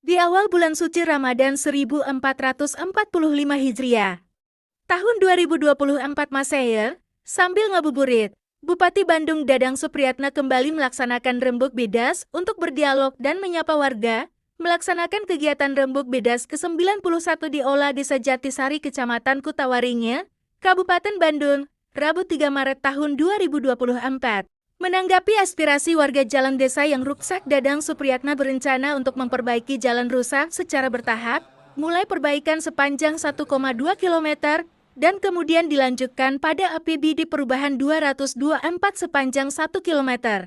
Di awal bulan suci Ramadan 1445 Hijriah, tahun 2024 Masehi, sambil ngabuburit, Bupati Bandung Dadang Supriyatna kembali melaksanakan Rembuk Bedas untuk berdialog dan menyapa warga, melaksanakan kegiatan Rembuk Bedas ke-91 di Ola Desa Jatisari Kecamatan Kutawaringin, Kabupaten Bandung, Rabu 3 Maret tahun 2024. Menanggapi aspirasi warga jalan desa yang rusak, Dadang Supriyatna berencana untuk memperbaiki jalan rusak secara bertahap, mulai perbaikan sepanjang 1,2 km, dan kemudian dilanjutkan pada APBD perubahan 224 sepanjang 1 km.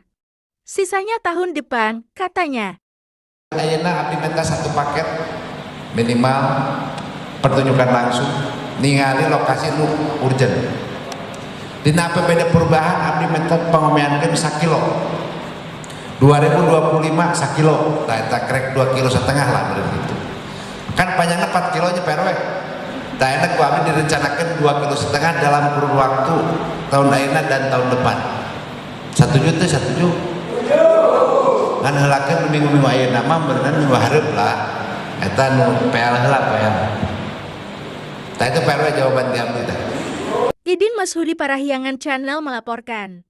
Sisanya tahun depan, katanya. Ayeuna abdi minta satu paket minimal pertunjukan langsung ningali lokasi nu urgent. Dina APBD perubahan abdi minta pengomeankeun 1 kilo 2025 1 kilo eta krek 2,5 kilo lah bener gitu kan panjangnya 4 kilo nya PRW tah enak ku abdi direncanakeun 2,5 kilo dalam kurun waktu tahun ayeuna dan tahun depan. Setuju teh? Setuju kan heulakeun minggu-minggu ayeuna mah beneran minggu hareup lah eta nu PL heula PL tah itu PRW jawaban ti abdi teh. Idin Mashudi Parahyangan Channel melaporkan.